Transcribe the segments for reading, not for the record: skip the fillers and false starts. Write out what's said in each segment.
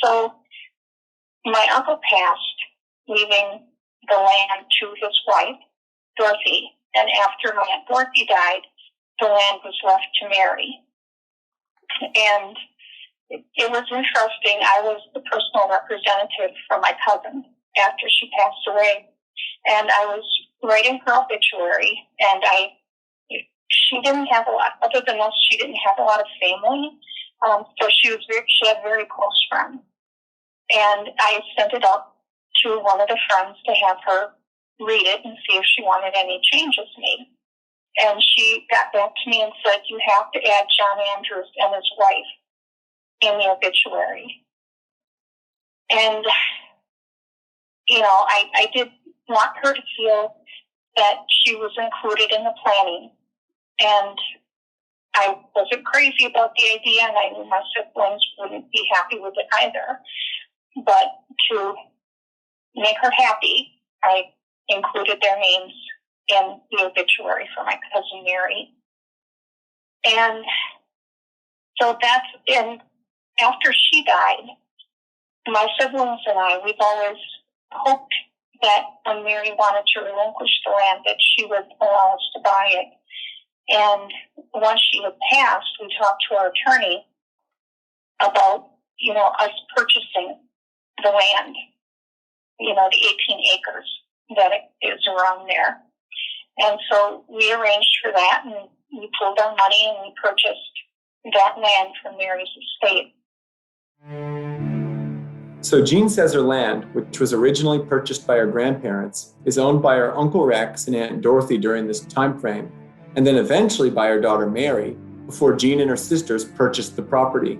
So my uncle passed, leaving the land to his wife, Dorothy. And after my Aunt Dorothy died, the land was left to Mary. And it was interesting. I was the personal representative for my cousin after she passed away. And I was writing her obituary, and she didn't have a lot, other than us, she didn't have a lot of family. So she had very close friends. And I sent it up to one of the friends to have her read it and see if she wanted any changes made. And she got back to me and said, you have to add John Andrews and his wife in the obituary. And, I did want her to feel that she was included in the planning. And I wasn't crazy about the idea, and I knew my siblings wouldn't be happy with it either. But to make her happy, I included their names in the obituary for my cousin Mary. And so and after she died, my siblings and we've always hoped that when Mary wanted to relinquish the land, that she would allow us to buy it. And once she had passed, we talked to our attorney about, us purchasing the land, the 18 acres that is around there. And so we arranged for that, and we pulled our money and we purchased that land from Mary's estate. So Jean says her land, which was originally purchased by her grandparents, is owned by her Uncle Rex and Aunt Dorothy during this time frame, and then eventually by her daughter Mary, before Jean and her sisters purchased the property.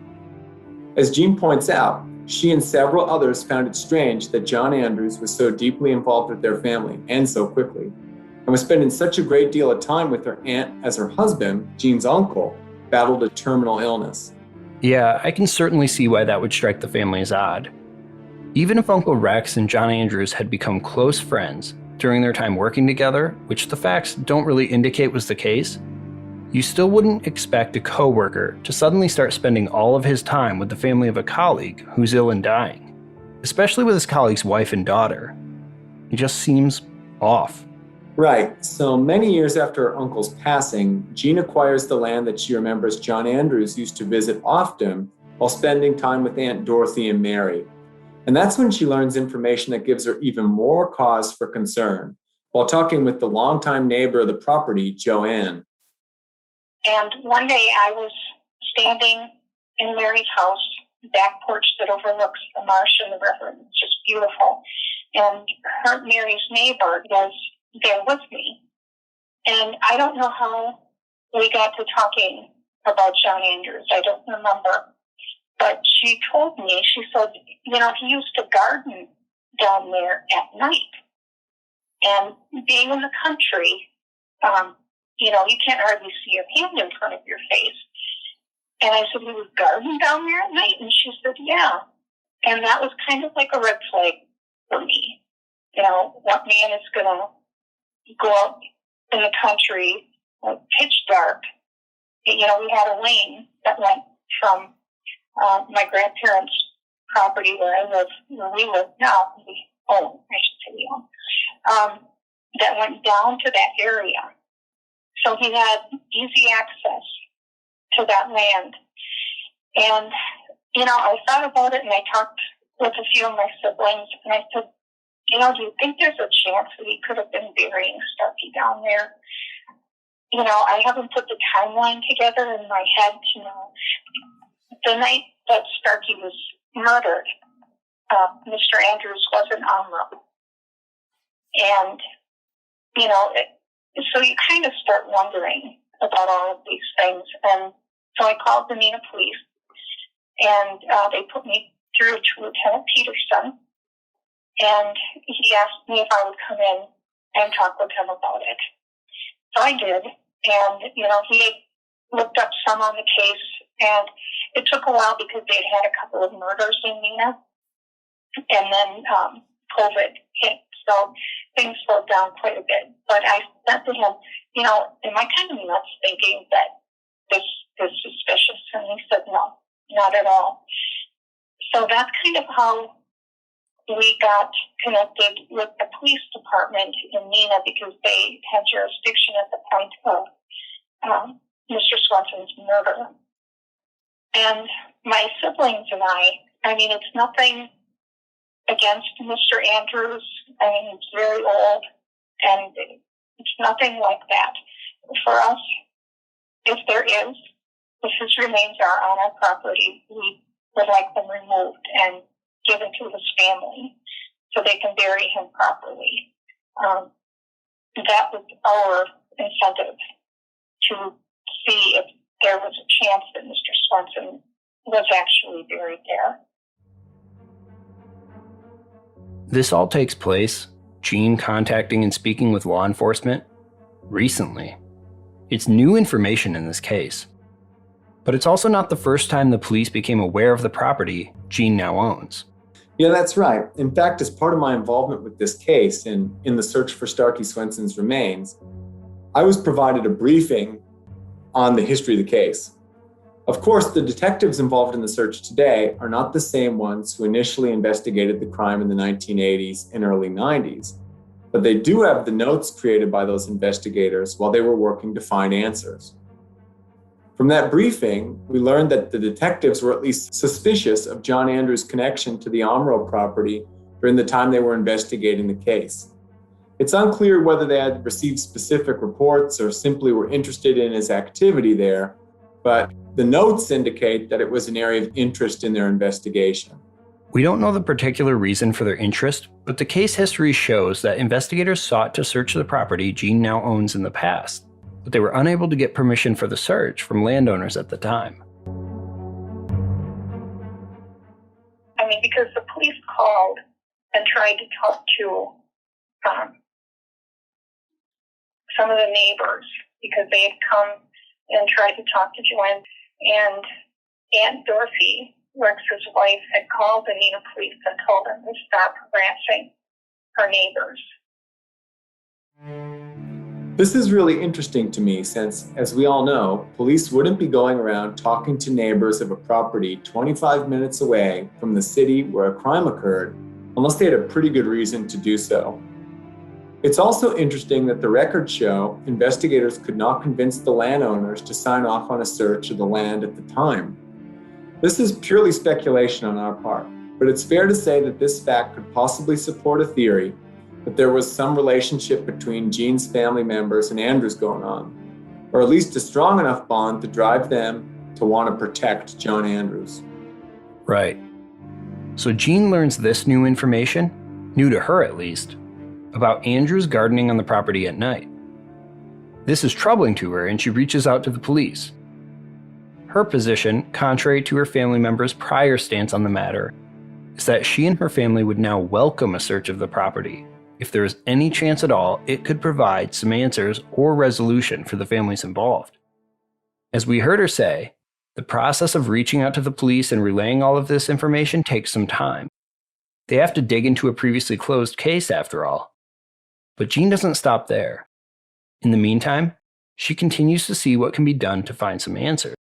As Jean points out, she and several others found it strange that John Andrews was so deeply involved with their family, and so quickly, and was spending such a great deal of time with her aunt as her husband, Jean's uncle, battled a terminal illness. Yeah, I can certainly see why that would strike the family as odd. Even if Uncle Rex and John Andrews had become close friends during their time working together, which the facts don't really indicate was the case, you still wouldn't expect a coworker to suddenly start spending all of his time with the family of a colleague who's ill and dying, especially with his colleague's wife and daughter. It just seems off. Right. So many years after her uncle's passing, Jean acquires the land that she remembers John Andrews used to visit often while spending time with Aunt Dorothy and Mary. And that's when she learns information that gives her even more cause for concern, while talking with the longtime neighbor of the property, Joanne. And one day I was standing in Mary's house, back porch that overlooks the marsh and the river. It's just beautiful. And Mary's neighbor was there with me. And I don't know how we got to talking about John Andrews. I don't remember. But she told me, she said, he used to garden down there at night. And being in the country, you can't hardly see your hand in front of your face. And I said, he was gardening down there at night? And she said, yeah. And that was kind of like a red flag for me. What man is going to go out in the country, pitch dark? We had a lane that went from my grandparents' property where we live now, that went down to that area. So he had easy access to that land. And, I thought about it, and I talked with a few of my siblings, and I said, do you think there's a chance that he could have been burying Starkey down there? I haven't put the timeline together in my head to know. The night that Starkey was murdered, Mr. Andrews was in Omro. And, so you kind of start wondering about all of these things. And so I called the Neenah police, and they put me through to Lieutenant Peterson. And he asked me if I would come in and talk with him about it. So I did. And, he had looked up some on the case, and it took a while because they'd had a couple of murders in Neenah. And then COVID hit, so things slowed down quite a bit. But I said to him, am I kind of nuts thinking that this is suspicious? And he said, no, not at all. So that's kind of how we got connected with the police department in Neenah, because they had jurisdiction at the point of Mr. Swenson's murder. And my siblings and I mean, it's nothing against Mr. Andrews. I mean, he's very old, and it's nothing like that. For us, if there is, if his remains are on our property, we would like them removed and given to his family so they can bury him properly. That was our incentive, to see if there was a chance that Mr. Swenson was actually buried there. This all takes place, Jean contacting and speaking with law enforcement, recently. It's new information in this case. But it's also not the first time the police became aware of the property Jean now owns. Yeah, that's right. In fact, as part of my involvement with this case and in the search for Starkey Swenson's remains, I was provided a briefing on the history of the case. Of course, the detectives involved in the search today are not the same ones who initially investigated the crime in the 1980s and early 90s, but they do have the notes created by those investigators while they were working to find answers. From that briefing, we learned that the detectives were at least suspicious of John Andrews' connection to the Omro property during the time they were investigating the case. It's unclear whether they had received specific reports or simply were interested in his activity there, but the notes indicate that it was an area of interest in their investigation. We don't know the particular reason for their interest, but the case history shows that investigators sought to search the property Jean now owns in the past, but they were unable to get permission for the search from landowners at the time. I mean, because the police called and tried to talk to some of the neighbors, because they had come and tried to talk to Joanne, and Aunt Dorothy, Rex's wife, had called the Neenah police and told them to stop harassing her neighbors. This is really interesting to me since, as we all know, police wouldn't be going around talking to neighbors of a property 25 minutes away from the city where a crime occurred unless they had a pretty good reason to do so. It's also interesting that the records show investigators could not convince the landowners to sign off on a search of the land at the time. This is purely speculation on our part, but it's fair to say that this fact could possibly support a theory that there was some relationship between Jean's family members and Andrews going on, or at least a strong enough bond to drive them to want to protect John Andrews. Right. So Jean learns this new information, new to her at least, about Andrews gardening on the property at night. This is troubling to her, and she reaches out to the police. Her position, contrary to her family members' prior stance on the matter, is that she and her family would now welcome a search of the property. If there is any chance at all, it could provide some answers or resolution for the families involved. As we heard her say, the process of reaching out to the police and relaying all of this information takes some time. They have to dig into a previously closed case after all. But Jean doesn't stop there. In the meantime, she continues to see what can be done to find some answers.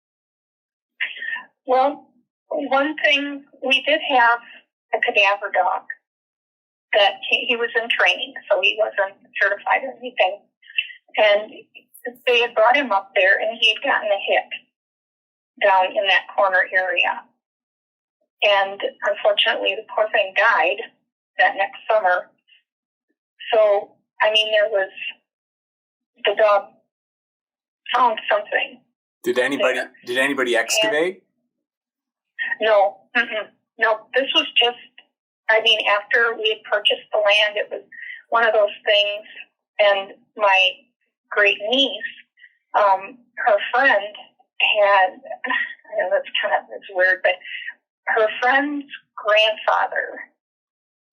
Well, one thing, we did have a cadaver dog that he was in training, so he wasn't certified or anything. And they had brought him up there, and he had gotten a hit down in that corner area. And unfortunately, the poor thing died that next summer. So, I mean, the dog found something. Did anybody excavate? No, no. This was just, I mean, after we had purchased the land, it was one of those things. And my great niece, her friend had, I know it's weird, but her friend's grandfather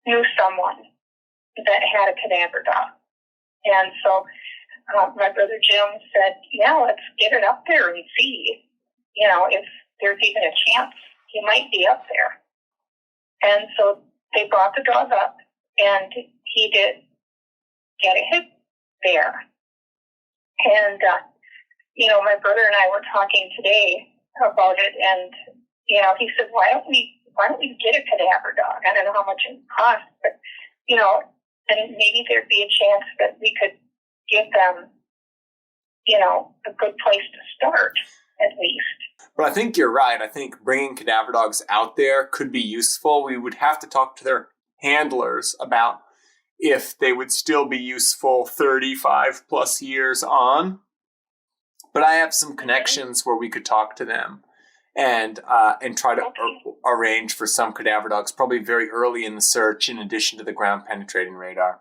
knew someone that had a cadaver dog. And so my brother Jim said, yeah, let's get it up there and see, if there's even a chance he might be up there. And so they brought the dog up, and he did get a hit there. And, my brother and I were talking today about it, and, he said, why don't we get a cadaver dog. I don't know how much it costs, but, you know, and maybe there'd be a chance that we could give them, you know, a good place to start, at least. But I think you're right. I think bringing cadaver dogs out there could be useful. We would have to talk to their handlers about if they would still be useful 35 plus years on. But I have some connections where we could talk to them and try to arrange for some cadaver dogs, probably very early in the search, in addition to the ground penetrating radar.